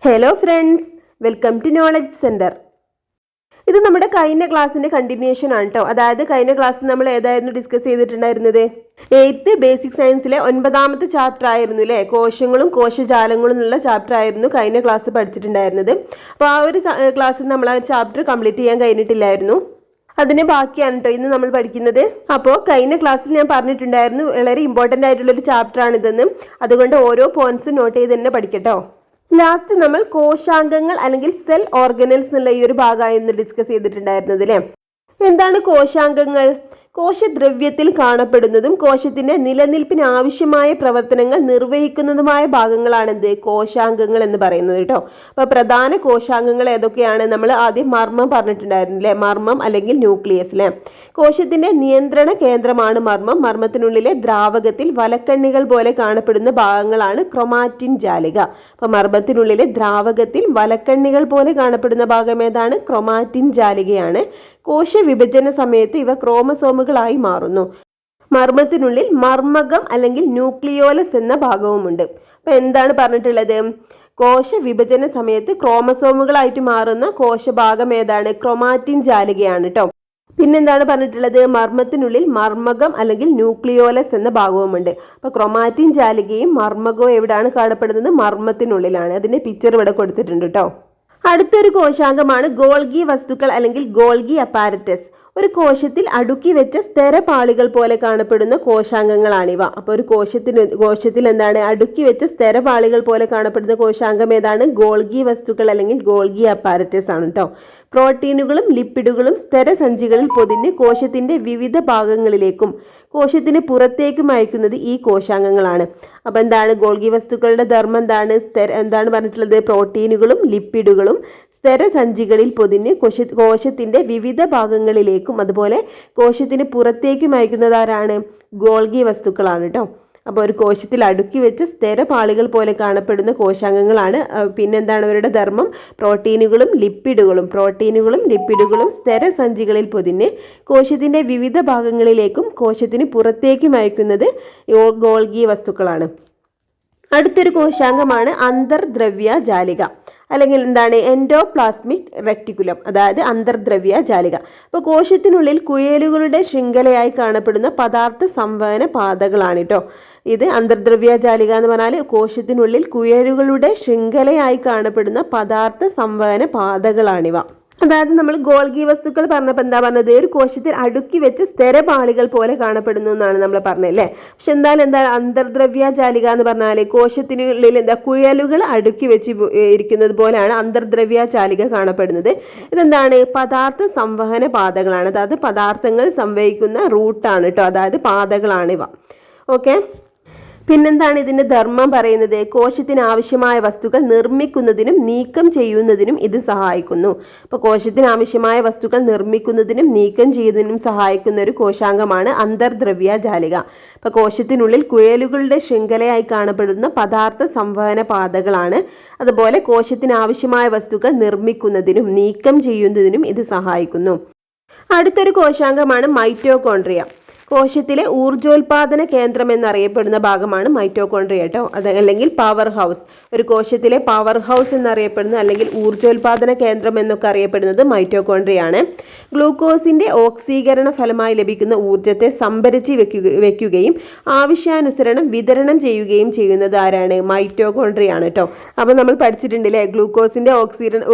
Hello friends, welcome to knowledge centre. ഇത് നമ്മുടെ കഴിഞ്ഞ ക്ലാസ്സിൻ്റെ കണ്ടിന്യൂഷൻ ആണ് കേട്ടോ. അതായത് കഴിഞ്ഞ ക്ലാസ്സിൽ നമ്മൾ ഏതായിരുന്നു ഡിസ്കസ് ചെയ്തിട്ടുണ്ടായിരുന്നത്? 8th ബേസിക് സയൻസിലെ 9ാമത്തെ ചാപ്റ്റർ ആയിരുന്നു അല്ലേ, കോശങ്ങളും കോശജാലങ്ങളും എന്നുള്ള ചാപ്റ്റർ ആയിരുന്നു കഴിഞ്ഞ ക്ലാസ് പഠിച്ചിട്ടുണ്ടായിരുന്നത്. അപ്പോൾ ആ ഒരു ക്ലാസ്സിൽ നമ്മൾ ആ ചാപ്റ്റർ കംപ്ലീറ്റ് ചെയ്യാൻ കഴിഞ്ഞിട്ടില്ലായിരുന്നു. അതിന് ബാക്കിയാണ് കേട്ടോ ഇന്ന് നമ്മൾ പഠിക്കുന്നത്. അപ്പോൾ കഴിഞ്ഞ ക്ലാസ്സിൽ ഞാൻ പറഞ്ഞിട്ടുണ്ടായിരുന്നു വളരെ ഇമ്പോർട്ടൻ്റ് ആയിട്ടുള്ളൊരു ചാപ്റ്റർ ആണിതെന്ന്. അതുകൊണ്ട് ഓരോ പോയിന്റ്സും നോട്ട് ചെയ്ത് തന്നെ പഠിക്കട്ടോ. ലാസ്റ്റ് നമ്മൾ കോശാംഗങ്ങൾ അല്ലെങ്കിൽ സെൽ ഓർഗനൽസ് എന്നുള്ള ഈ ഒരു ഭാഗമായിരുന്നു ഡിസ്കസ് ചെയ്തിട്ടുണ്ടായിരുന്നത് അല്ലേ. എന്താണ് കോശാംഗങ്ങൾ? കോശദ്രവ്യത്തിൽ കാണപ്പെടുന്നതും കോശത്തിന്റെ നിലനിൽപ്പിന് ആവശ്യമായ പ്രവർത്തനങ്ങൾ നിർവഹിക്കുന്നതുമായ ഭാഗങ്ങളാണ് എന്ത് കോശാംഗങ്ങൾ എന്ന് പറയുന്നത് കേട്ടോ. അപ്പൊ പ്രധാന കോശാംഗങ്ങൾ ഏതൊക്കെയാണ്? നമ്മൾ ആദ്യം മർമ്മം പറഞ്ഞിട്ടുണ്ടായിരുന്നു അല്ലെ, മർമ്മം അല്ലെങ്കിൽ ന്യൂക്ലിയസ് അല്ലെ. കോശത്തിന്റെ നിയന്ത്രണ കേന്ദ്രമാണ് മർമ്മം. മർമ്മത്തിനുള്ളിലെ ദ്രാവകത്തിൽ വലക്കണ്ണികൾ പോലെ കാണപ്പെടുന്ന ഭാഗങ്ങളാണ് ക്രൊമാറ്റിൻ ജാലിക. അപ്പൊ മർമ്മത്തിനുള്ളിലെ ദ്രാവകത്തിൽ വലക്കണ്ണികൾ പോലെ കാണപ്പെടുന്ന ഭാഗം ഏതാണ്? ക്രൊമാറ്റിൻ ജാലികയാണ്. കോശ വിഭജന സമയത്ത് ഇവ ക്രോമസോമുകളായി മാറുന്നു. മർമ്മത്തിനുള്ളിൽ മർമ്മകം അല്ലെങ്കിൽ ന്യൂക്ലിയോലസ് എന്ന ഭാഗവുമുണ്ട്. അപ്പൊ എന്താണ് പറഞ്ഞിട്ടുള്ളത്? കോശ വിഭജന സമയത്ത് ക്രോമസോമുകളായിട്ട് മാറുന്ന കോശഭാഗം ഏതാണ്? ക്രൊമാറ്റിൻ ജാലികയാണ് കേട്ടോ. പിന്നെന്താണ് പറഞ്ഞിട്ടുള്ളത്? മർമ്മത്തിനുള്ളിൽ മർമ്മകം അല്ലെങ്കിൽ ന്യൂക്ലിയോലസ് എന്ന ഭാഗവുമുണ്ട്. അപ്പൊ ക്രൊമാറ്റിൻ ജാലികയും മർമ്മകവും എവിടെയാണ് കാണപ്പെടുന്നത്? മർമ്മത്തിനുള്ളിലാണ്. അതിന്റെ പിക്ചർ ഇവിടെ കൊടുത്തിട്ടുണ്ട് കേട്ടോ. അടുത്തൊരു കോശാംഗമാണ് ഗോൾഗി വസ്തുക്കൾ അല്ലെങ്കിൽ ഗോൾഗി അപ്പാരറ്റസ്. ഒരു കോശത്തിൽ അടുക്കി വെച്ച സ്ഥിരപാളികൾ പോലെ കാണപ്പെടുന്ന കോശാംഗങ്ങളാണിവ. അപ്പോൾ ഒരു കോശത്തിൽ എന്താണ് അടുക്കി വെച്ച സ്ഥിരപാളികൾ പോലെ കാണപ്പെടുന്ന കോശാംഗം ഏതാണ്? ഗോൾഗി വസ്തുക്കൾ അല്ലെങ്കിൽ ഗോൾഗി അപ്പാരറ്റസ് ആണ് കേട്ടോ. പ്രോട്ടീനുകളും ലിപ്പിഡുകളും സ്ഥിരസഞ്ചികളിൽ പൊതിഞ്ഞ് കോശത്തിന്റെ വിവിധ ഭാഗങ്ങളിലേക്കും കോശത്തിന് പുറത്തേക്കും അയക്കുന്നത് ഈ കോശാംഗങ്ങളാണ്. അപ്പൊ എന്താണ് ഗോൾഗി വസ്തുക്കളുടെ ധർമ്മം? എന്താണ് പറഞ്ഞിട്ടുള്ളത്? പ്രോട്ടീനുകളും ലിപ്പിഡുകളും സ്ഥിരസഞ്ചികളിൽ പൊതിഞ്ഞ് കോശത്തിന്റെ വിവിധ ഭാഗങ്ങളിലേക്കും അതുപോലെ കോശത്തിന് പുറത്തേക്കും അയക്കുന്നത് ആരാണ്? ഗോൾഗി വസ്തുക്കളാണ് കേട്ടോ. അപ്പോൾ ഒരു കോശത്തിൽ അടുക്കി വെച്ച് സ്ഥിരപാളികൾ പോലെ കാണപ്പെടുന്ന കോശാംഗങ്ങളാണ്. പിന്നെന്താണ് അവരുടെ ധർമ്മം? പ്രോട്ടീനുകളും ലിപ്പിഡുകളും സ്ഥിരസഞ്ചികളിൽ പൊതിഞ്ഞ് കോശത്തിന്റെ വിവിധ ഭാഗങ്ങളിലേക്കും കോശത്തിന് പുറത്തേക്കും അയക്കുന്നത് ഗോൾഗി വസ്തുക്കളാണ്. അടുത്തൊരു കോശാംഗമാണ് അന്തർദ്രവ്യ ജാലിക അല്ലെങ്കിൽ എന്താണ് എൻഡോപ്ലാസ്മിക് റെക്ടിക്കുലം, അതായത് അന്തർദ്രവ്യ ജാലിക. അപ്പോൾ കോശത്തിനുള്ളിൽ കുഴലുകളുടെ ശൃംഖലയായി കാണപ്പെടുന്ന പദാർത്ഥ സംവഹന പാതകളാണ് കേട്ടോ. ഇത് അന്തർദ്രവ്യ ജാലിക എന്ന് പറഞ്ഞാൽ കോശത്തിനുള്ളിൽ കുഴലുകളുടെ ശൃംഖലയായി കാണപ്പെടുന്ന പദാർത്ഥ സംവഹന പാതകളാണിവ. അതായത് നമ്മൾ ഗോൾഗി വസ്തുക്കൾ പറഞ്ഞപ്പോൾ എന്താ പറഞ്ഞത്? ഒരു കോശത്തിൽ അടുക്കി വെച്ച് സ്ഥിരപാളികൾ പോലെ കാണപ്പെടുന്നു എന്നാണ് നമ്മൾ പറഞ്ഞല്ലേ. പക്ഷെ എന്താണ് അന്തർദ്രവ്യ ജാലിക എന്ന് പറഞ്ഞാൽ കോശത്തിനുള്ളിൽ കുഴലുകൾ അടുക്കി വെച്ച് ഇരിക്കുന്നത് പോലെയാണ് അന്തർദ്രവ്യ ജാലിക കാണപ്പെടുന്നത്. ഇതെന്താണ്? പദാർത്ഥ സംവഹന പാതകളാണ്. അതായത് പദാർത്ഥങ്ങൾ സംവഹിക്കുന്ന റൂട്ടാണ് കേട്ടോ, അതായത് പാതകളാണിവ. ഓക്കെ. പിന്നെന്താണ് ഇതിന്റെ ധർമ്മം പറയുന്നത്? കോശത്തിന് ആവശ്യമായ വസ്തുക്കൾ നിർമ്മിക്കുന്നതിനും നീക്കം ചെയ്യുന്നതിനും ഇത് സഹായിക്കുന്നു. അപ്പോൾ കോശത്തിന് ആവശ്യമായ വസ്തുക്കൾ നിർമ്മിക്കുന്നതിനും നീക്കം ചെയ്യുന്നതിനും സഹായിക്കുന്ന ഒരു കോശാംഗമാണ് അന്തർദ്രവ്യ ജാലിക. അപ്പോൾ കോശത്തിനുള്ളിൽ കുഴലുകളുടെ ശൃംഖലയായി കാണപ്പെടുന്ന പദാർത്ഥ സംവഹന പാതകളാണ്. അതുപോലെ കോശത്തിന് ആവശ്യമായ വസ്തുക്കൾ നിർമ്മിക്കുന്നതിനും നീക്കം ചെയ്യുന്നതിനും ഇത് സഹായിക്കുന്നു. അടുത്തൊരു കോശാംഗമാണ് മൈറ്റോകോൺട്രിയ. കോശത്തിലെ ഊർജോൽപാദന കേന്ദ്രം എന്നറിയപ്പെടുന്ന ഭാഗമാണ് മൈറ്റോകോൺട്രിയ കേട്ടോ. അല്ലെങ്കിൽ പവർ ഹൗസ്. ഒരു കോശത്തിലെ പവർ ഹൗസ് എന്നറിയപ്പെടുന്ന അല്ലെങ്കിൽ ഊർജോൽപാദന കേന്ദ്രം എന്നൊക്കെ അറിയപ്പെടുന്നത് മൈറ്റോകോൺട്രിയ ആണ്. ഗ്ലൂക്കോസിന്റെ ഓക്സീകരണ ഫലമായി ലഭിക്കുന്ന ഊർജത്തെ സംഭരിച്ച് വെക്കുകയും ആവശ്യാനുസരണം വിതരണം ചെയ്യുകയും ചെയ്യുന്നത് ആരാണ്? മൈറ്റോകോൺട്രിയ ആണ് കേട്ടോ. അപ്പോൾ നമ്മൾ പഠിച്ചിട്ടുണ്ടല്ലേ, ഗ്ലൂക്കോസിന്റെ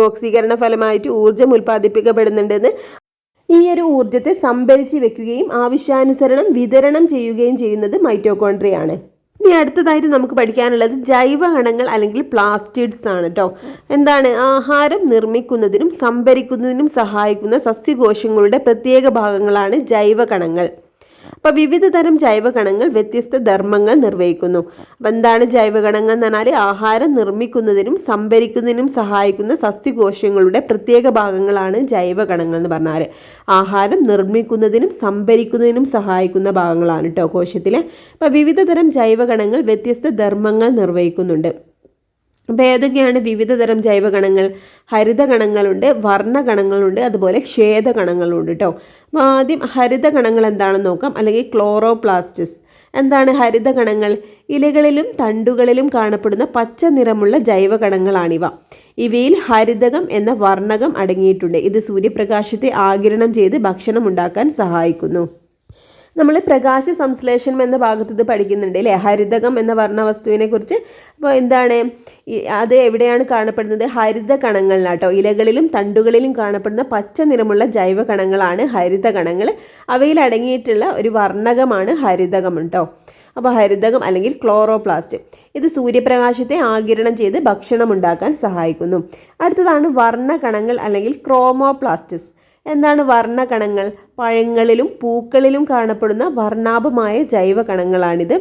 ഓക്സീകരണ ഫലമായിട്ട് ഊർജം ഉൽപ്പാദിപ്പിക്കപ്പെടുന്നുണ്ടെന്ന്. ഈ ഒരു ഊർജത്തെ സംഭരിച്ച് വെക്കുകയും ആവശ്യാനുസരണം വിതരണം ചെയ്യുകയും ചെയ്യുന്നത് മൈറ്റോകോൺട്രിയ ആണ്. ഇനി അടുത്തതായിട്ട് നമുക്ക് പഠിക്കാനുള്ളത് ജൈവകണങ്ങൾ അല്ലെങ്കിൽ പ്ലാസ്റ്റിഡ്സ് ആണ് കേട്ടോ. എന്താണ്? ആഹാരം നിർമ്മിക്കുന്നതിനും സംഭരിക്കുന്നതിനും സഹായിക്കുന്ന സസ്യകോശങ്ങളുടെ പ്രത്യേക ഭാഗങ്ങളാണ് ജൈവകണങ്ങൾ. അപ്പോൾ വിവിധ തരം ജൈവകണങ്ങൾ വ്യത്യസ്ത ധർമ്മങ്ങൾ നിർവഹിക്കുന്നു. അപ്പം എന്താണ് ജൈവകണങ്ങൾ എന്ന് പറഞ്ഞാൽ ആഹാരം നിർമ്മിക്കുന്നതിനും സംഭരിക്കുന്നതിനും സഹായിക്കുന്ന സസ്യകോശങ്ങളുടെ പ്രത്യേക ഭാഗങ്ങളാണ് ജൈവകണങ്ങൾ എന്ന് പറഞ്ഞാൽ. ആഹാരം നിർമ്മിക്കുന്നതിനും സംഭരിക്കുന്നതിനും സഹായിക്കുന്ന ഭാഗങ്ങളാണ് കേട്ടോ കോശത്തിലെ. അപ്പോൾ വിവിധ തരം ജൈവകണങ്ങൾ വ്യത്യസ്ത ധർമ്മങ്ങൾ നിർവഹിക്കുന്നുണ്ട്. അപ്പോൾ ഏതൊക്കെയാണ് വിവിധ തരം ജൈവകണങ്ങൾ? ഹരിതകണങ്ങളുണ്ട്, വർണ്ണകണങ്ങളുണ്ട്, അതുപോലെ ക്ഷേതകണങ്ങളുണ്ട് കേട്ടോ. അപ്പോൾ ആദ്യം ഹരിതകണങ്ങൾ എന്താണെന്ന് നോക്കാം, അല്ലെങ്കിൽ ക്ലോറോപ്ലാസ്റ്റസ്. എന്താണ് ഹരിതകണങ്ങൾ? ഇലകളിലും തണ്ടുകളിലും കാണപ്പെടുന്ന പച്ച നിറമുള്ള ജൈവകണങ്ങളാണിവ. ഇവയിൽ ഹരിതകം എന്ന വർണ്ണകം അടങ്ങിയിട്ടുണ്ട്. ഇത് സൂര്യപ്രകാശത്തെ ആഗിരണം ചെയ്ത് ഭക്ഷണം ഉണ്ടാക്കാൻ സഹായിക്കുന്നു. നമ്മൾ പ്രകാശ സംശ്ലേഷണം എന്ന ഭാഗത്ത് ഇത് പഠിക്കുന്നുണ്ട് അല്ലേ, ഹരിതകം എന്ന വർണ്ണവസ്തുവിനെ കുറിച്ച്. അപ്പോൾ എന്താണ് അത് എവിടെയാണ് കാണപ്പെടുന്നത്? ഹരിത കണങ്ങളിലാട്ടോ. ഇലകളിലും തണ്ടുകളിലും കാണപ്പെടുന്ന പച്ച നിറമുള്ള ജൈവ കണങ്ങളാണ് ഹരിതകണങ്ങൾ. അവയിൽ അടങ്ങിയിട്ടുള്ള ഒരു വർണ്ണകമാണ് ഹരിതകം കേട്ടോ. അപ്പോൾ ഹരിതകം അല്ലെങ്കിൽ ക്ലോറോപ്ലാസ്റ്റ് ഇത് സൂര്യപ്രകാശത്തെ ആഗിരണം ചെയ്ത് ഭക്ഷണം ഉണ്ടാക്കാൻ സഹായിക്കുന്നു. അടുത്തതാണ് വർണ്ണകണങ്ങൾ അല്ലെങ്കിൽ ക്രോമോപ്ലാസ്റ്റസ്. എന്താണ് വർണ്ണകണങ്ങൾ? പഴങ്ങളിലും പൂക്കളിലും കാണപ്പെടുന്ന വർണ്ണാഭമായ ജൈവ കണങ്ങളാണിത്.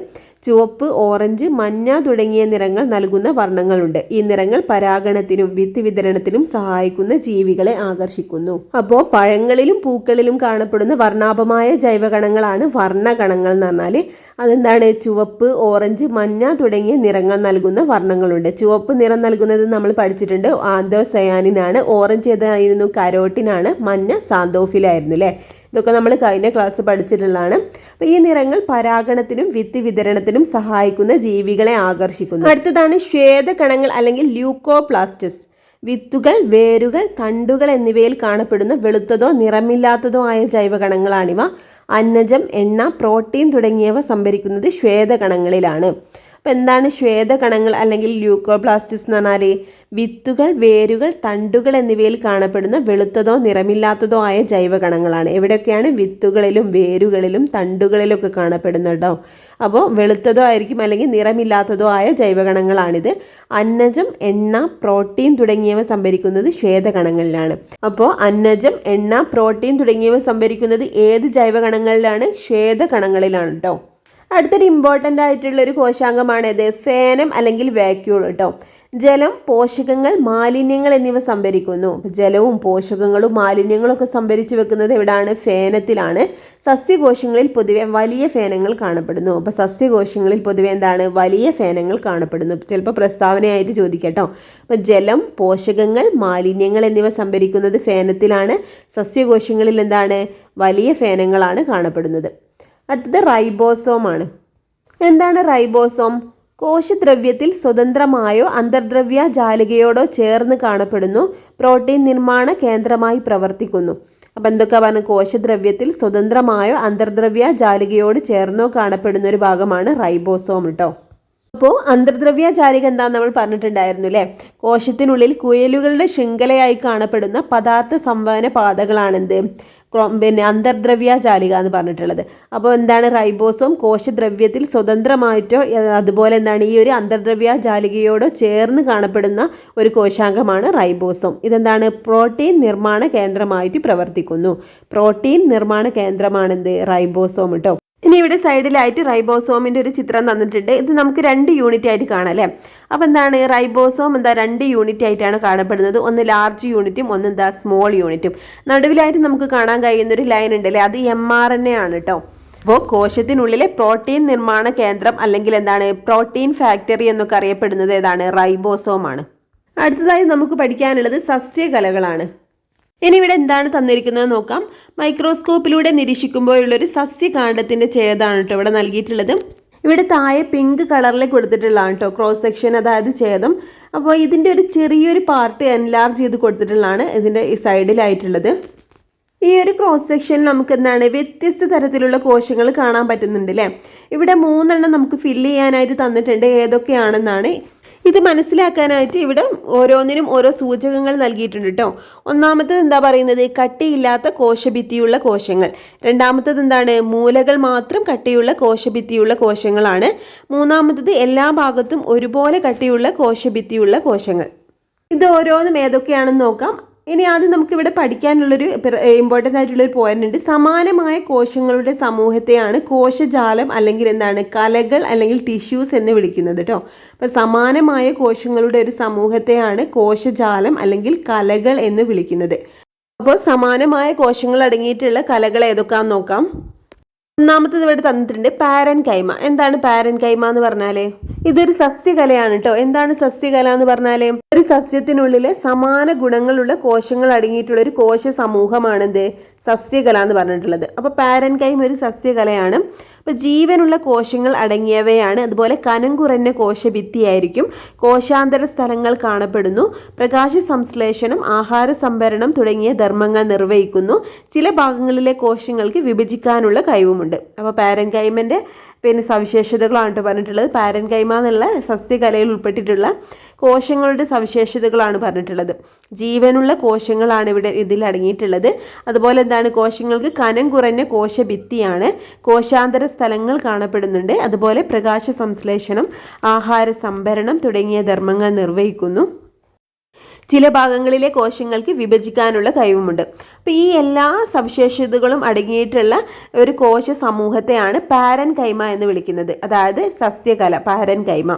ചുവപ്പ്, ഓറഞ്ച്, മഞ്ഞ തുടങ്ങിയ നിറങ്ങൾ നൽകുന്ന വർണ്ണങ്ങളുണ്ട്. ഈ നിറങ്ങൾ പരാഗണത്തിനും വിത്ത് വിതരണത്തിനും സഹായിക്കുന്ന ജീവികളെ ആകർഷിക്കുന്നു. അപ്പോൾ പഴങ്ങളിലും പൂക്കളിലും കാണപ്പെടുന്ന വർണ്ണാഭമായ ജൈവകണങ്ങളാണ് വർണ്ണകണങ്ങൾ എന്ന് പറഞ്ഞാൽ. അതെന്താണ്? ചുവപ്പ്, ഓറഞ്ച്, മഞ്ഞ തുടങ്ങിയ നിറങ്ങൾ നൽകുന്ന വർണ്ണങ്ങളുണ്ട്. ചുവപ്പ് നിറം നൽകുന്നത് നമ്മൾ പഠിച്ചിട്ടുണ്ട്, ആന്തോസയാനിനാണ്. ഓറഞ്ച് ഏതായിരുന്നു? കരോട്ടിനാണ്. മഞ്ഞ സാന്തോഫിലായിരുന്നു അല്ലേ. ഇതൊക്കെ നമ്മൾ കഴിഞ്ഞ ക്ലാസ് പഠിച്ചിട്ടുള്ളതാണ്. അപ്പോൾ ഈ നിറങ്ങൾ പരാഗണത്തിനും വിത്ത് വിതരണത്തിനും സഹായിക്കുന്ന ജീവികളെ ആകർഷിക്കുന്നു. അടുത്തതാണ് ശ്വേതകണങ്ങൾ അല്ലെങ്കിൽ ല്യൂക്കോപ്ലാസ്റ്റസ്. വിത്തുകൾ, വേരുകൾ, തണ്ടുകൾ എന്നിവയിൽ കാണപ്പെടുന്ന വെളുത്തതോ നിറമില്ലാത്തതോ ആയ ജൈവകണങ്ങളാണിവ. അന്നജം, എണ്ണ, പ്രോട്ടീൻ തുടങ്ങിയവ സംഭരിക്കുന്നത് ശ്വേതകണങ്ങളിലാണ്. അപ്പോൾ എന്താണ് ശ്വേതകണങ്ങൾ അല്ലെങ്കിൽ ല്യൂക്കോപ്ലാസ്റ്റസ് എന്ന് പറഞ്ഞാൽ? വിത്തുകൾ, വേരുകൾ, തണ്ടുകൾ എന്നിവയിൽ കാണപ്പെടുന്ന വെളുത്തതോ നിറമില്ലാത്തതോ ആയ ജൈവകണങ്ങളാണ്. എവിടെയൊക്കെയാണ്? വിത്തുകളിലും വേരുകളിലും തണ്ടുകളിലും ഒക്കെ കാണപ്പെടുന്നുണ്ടോ. അപ്പോൾ വെളുത്തതോ ആയിരിക്കും അല്ലെങ്കിൽ നിറമില്ലാത്തതോ ആയ ജൈവകണങ്ങളാണിത്. അന്നജം, എണ്ണ, പ്രോട്ടീൻ തുടങ്ങിയവ സംഭരിക്കുന്നത് ശ്വേതകണങ്ങളിലാണ്. അപ്പോൾ അന്നജം, എണ്ണ, പ്രോട്ടീൻ തുടങ്ങിയവ സംഭരിക്കുന്നത് ഏത് ജൈവകണങ്ങളിലാണ്? ശ്വേതകണങ്ങളിലാണ് കേട്ടോ. അടുത്തൊരു ഇമ്പോർട്ടൻ്റ് ആയിട്ടുള്ള ഒരു കോശാംഗമാണ് ഇത് ഫേനം അല്ലെങ്കിൽ വാക്യൂൾ കേട്ടോ. ജലം, പോഷകങ്ങൾ, മാലിന്യങ്ങൾ എന്നിവ സംഭരിക്കുന്നു. ജലവും പോഷകങ്ങളും മാലിന്യങ്ങളും ഒക്കെ സംഭരിച്ചു വെക്കുന്നത് എവിടെയാണ്? ഫേനത്തിലാണ്. സസ്യകോശങ്ങളിൽ പൊതുവെ വലിയ ഫേനങ്ങൾ കാണപ്പെടുന്നു. അപ്പോൾ സസ്യകോശങ്ങളിൽ പൊതുവെ എന്താണ്? വലിയ ഫേനങ്ങൾ കാണപ്പെടുന്നു. ചിലപ്പോൾ പ്രസ്താവനയായിട്ട് ചോദിക്കട്ടോ. അപ്പോൾ ജലം, പോഷകങ്ങൾ, മാലിന്യങ്ങൾ എന്നിവ സംഭരിക്കുന്നത് ഫേനത്തിലാണ്. സസ്യകോശങ്ങളിൽ എന്താണ്? വലിയ ഫേനങ്ങളാണ് കാണപ്പെടുന്നത്. അടുത്തത് റൈബോസോം ആണ്. എന്താണ് റൈബോസോം? കോശദ്രവ്യത്തിൽ സ്വതന്ത്രമായോ അന്തർദ്രവ്യ ജാലികയോടോ ചേർന്ന് കാണപ്പെടുന്നു. പ്രോട്ടീൻ നിർമ്മാണ കേന്ദ്രമായി പ്രവർത്തിക്കുന്നു. അപ്പം എന്തൊക്കെ പറഞ്ഞു? കോശദ്രവ്യത്തിൽ സ്വതന്ത്രമായോ അന്തർദ്രവ്യ ജാലികയോട് ചേർന്നോ കാണപ്പെടുന്ന ഒരു ഭാഗമാണ് റൈബോസോം കേട്ടോ. അപ്പോൾ അന്തർദ്രവ്യ ജാലിക എന്താണെന്ന് നമ്മൾ പറഞ്ഞിട്ടുണ്ടായിരുന്നു അല്ലേ. കോശത്തിനുള്ളിൽ കുഴലുകളുടെ ശൃംഖലയായി കാണപ്പെടുന്ന പദാർത്ഥ സംവഹന പാതകളാണെന്ത്? അന്തർദ്രവ്യ ജാലിക എന്ന് പറഞ്ഞിട്ടുള്ളത്. അപ്പോൾ എന്താണ്? റൈബോസോം കോശദ്രവ്യത്തിൽ സ്വതന്ത്രമായിട്ടോ അതുപോലെ എന്താണ് ഈ ഒരു അന്തർദ്രവ്യ ജാലികയോടോ ചേർന്ന് കാണപ്പെടുന്ന ഒരു കോശാംഗമാണ് റൈബോസോം. ഇതെന്താണ്? പ്രോട്ടീൻ നിർമ്മാണ കേന്ദ്രമായിട്ട് പ്രവർത്തിക്കുന്നു. പ്രോട്ടീൻ നിർമ്മാണ കേന്ദ്രമാണെന്ത്? റൈബോസോം കേട്ടോ. ഇനി ഇവിടെ സൈഡിലായിട്ട് റൈബോസോമിൻ്റെ ഒരു ചിത്രം തന്നിട്ടുണ്ട്. ഇത് നമുക്ക് 2 യൂണിറ്റ് ആയിട്ട് കാണാം അല്ലേ. അപ്പോൾ എന്താണ്? റൈബോസോം എന്താ 2 യൂണിറ്റ് ആയിട്ടാണ് കാണപ്പെടുന്നത്. ഒന്ന് ലാർജ് യൂണിറ്റും ഒന്ന് എന്താ സ്മോൾ യൂണിറ്റും. നടുവിലായിട്ട് നമുക്ക് കാണാൻ കഴിയുന്ന ഒരു ലൈൻ ഉണ്ട് അല്ലേ, അത് mRNA ആണ് കേട്ടോ. അപ്പോൾ കോശത്തിനുള്ളിലെ പ്രോട്ടീൻ നിർമ്മാണ കേന്ദ്രം അല്ലെങ്കിൽ എന്താണ് പ്രോട്ടീൻ ഫാക്ടറി എന്നൊക്കെ അറിയപ്പെടുന്നത് ഏതാണ്? റൈബോസോം ആണ്. അടുത്തതായി നമുക്ക് പഠിക്കാനുള്ളത് സസ്യകലകളാണ്. ഇനി ഇവിടെ എന്താണ് തന്നിരിക്കുന്നത് നോക്കാം. മൈക്രോസ്കോപ്പിലൂടെ നിരീക്ഷിക്കുമ്പോഴുള്ളൊരു സസ്യകാണ്ഡത്തിന്റെ ഛേദമാണ് കേട്ടോ ഇവിടെ നൽകിയിട്ടുള്ളത്. ഇവിടെ താഴെ പിങ്ക് കളറിൽ കൊടുത്തിട്ടുള്ളതാണ് കേട്ടോ ക്രോസ് സെക്ഷൻ, അതായത് ഛേദം. അപ്പോൾ ഇതിൻ്റെ ഒരു ചെറിയൊരു പാർട്ട് എൻലാർജ് ചെയ്ത് കൊടുത്തിട്ടുള്ളതാണ് ഇതിൻ്റെ ഈ സൈഡിലായിട്ടുള്ളത്. ഈ ഒരു ക്രോസ് സെക്ഷനിൽ നമുക്ക് എന്താണ് വ്യത്യസ്ത തരത്തിലുള്ള കോശങ്ങൾ കാണാൻ പറ്റുന്നുണ്ട് അല്ലേ. ഇവിടെ 3 എണ്ണം നമുക്ക് ഫില്ല് ചെയ്യാനായിട്ട് തന്നിട്ടുണ്ട്. ഏതൊക്കെയാണെന്നാണ് ഇത് മനസ്സിലാക്കാനായിട്ട് ഇവിടെ ഓരോന്നിനും ഓരോ സൂചകങ്ങൾ നൽകിയിട്ടുണ്ട് കേട്ടോ. ഒന്നാമത്തത് എന്താ പറയുന്നത്? കട്ടിയില്ലാത്ത കോശഭിത്തിയുള്ള കോശങ്ങൾ. രണ്ടാമത്തത് എന്താണ്? മൂലകൾ മാത്രം കട്ടിയുള്ള കോശഭിത്തിയുള്ള കോശങ്ങളാണ്. മൂന്നാമത്തത് എല്ലാ ഭാഗത്തും ഒരുപോലെ കട്ടിയുള്ള കോശഭിത്തിയുള്ള കോശങ്ങൾ. ഇത് ഓരോന്നും ഏതൊക്കെയാണെന്ന് നോക്കാം. ഇനി ആദ്യം നമുക്കിവിടെ പഠിക്കാനുള്ളൊരു ഇമ്പോർട്ടൻ്റ് ആയിട്ടുള്ളൊരു പോയിന്റ് ഉണ്ട്. സമാനമായ കോശങ്ങളുടെ സമൂഹത്തെയാണ് കോശജാലം അല്ലെങ്കിൽ എന്താണ് കലകൾ അല്ലെങ്കിൽ ടിഷ്യൂസ് എന്ന് വിളിക്കുന്നത് കേട്ടോ. അപ്പോൾ സമാനമായ കോശങ്ങളുടെ ഒരു സമൂഹത്തെയാണ് കോശജാലം അല്ലെങ്കിൽ കലകൾ എന്ന് വിളിക്കുന്നത്. അപ്പോൾ സമാനമായ കോശങ്ങൾ അടങ്ങിയിട്ടുള്ള കലകൾ ഏതൊക്കെയാണെന്ന് നോക്കാം. ഒന്നാമത്തത് ഇവിടെ തന്നിട്ടുണ്ട് പാരൻകൈമ. എന്താണ് പാരൻകൈമ എന്ന് പറഞ്ഞാല്? ഇതൊരു സസ്യകലയാണ് കേട്ടോ. എന്താണ് സസ്യകല എന്ന് പറഞ്ഞാല്? ഒരു സസ്യത്തിനുള്ളിലെ സമാന ഗുണങ്ങളുള്ള കോശങ്ങൾ അടങ്ങിയിട്ടുള്ള ഒരു കോശ സമൂഹമാണെന്ത്? സസ്യകല എന്ന് പറഞ്ഞിട്ടുള്ളത്. അപ്പൊ പാരൻകൈമ ഒരു സസ്യകലയാണ്. അപ്പോൾ ജീവനുള്ള കോശങ്ങൾ അടങ്ങിയവയാണ്. അതുപോലെ കനം കുറഞ്ഞ കോശഭിത്തിയായിരിക്കും. കോശാന്തര സ്ഥലങ്ങൾ കാണപ്പെടുന്നു. പ്രകാശ സംശ്ലേഷണം, ആഹാര സംഭരണം തുടങ്ങിയ ധർമ്മങ്ങൾ നിർവഹിക്കുന്നു. ചില ഭാഗങ്ങളിലെ കോശങ്ങൾക്ക് വിഭജിക്കാനുള്ള കഴിവുമുണ്ട്. അപ്പോൾ പാരൻകൈമൻ്റെ സവിശേഷതകളാണ് പറഞ്ഞിട്ടുള്ളത്. പാരൻകൈമ എന്നുള്ള സസ്യകലയിൽ ഉൾപ്പെട്ടിട്ടുള്ള കോശങ്ങളുടെ സവിശേഷതകളാണ് പറഞ്ഞിട്ടുള്ളത്. ജീവനുള്ള കോശങ്ങളാണ് ഇതിൽ അടങ്ങിയിട്ടുള്ളത്. അതുപോലെ എന്താണ്, കോശങ്ങൾക്ക് കനം കുറഞ്ഞ കോശഭിത്തിയാണ്. കോശാന്തര സ്ഥലങ്ങൾ കാണപ്പെടുന്നുണ്ട്. അതുപോലെ പ്രകാശ സംശ്ലേഷണം, ആഹാര സംഭരണം തുടങ്ങിയ ധർമ്മങ്ങൾ നിർവഹിക്കുന്നു. ചില ഭാഗങ്ങളിലെ കോശങ്ങൾക്ക് വിഭജിക്കാനുള്ള കഴിവുമുണ്ട്. അപ്പോൾ ഈ എല്ലാ സവിശേഷതകളും അടങ്ങിയിട്ടുള്ള ഒരു കോശ സമൂഹത്തെയാണ് പാരൻകൈമ എന്ന് വിളിക്കുന്നത്. അതായത് സസ്യകല, പാരൻകൈമ.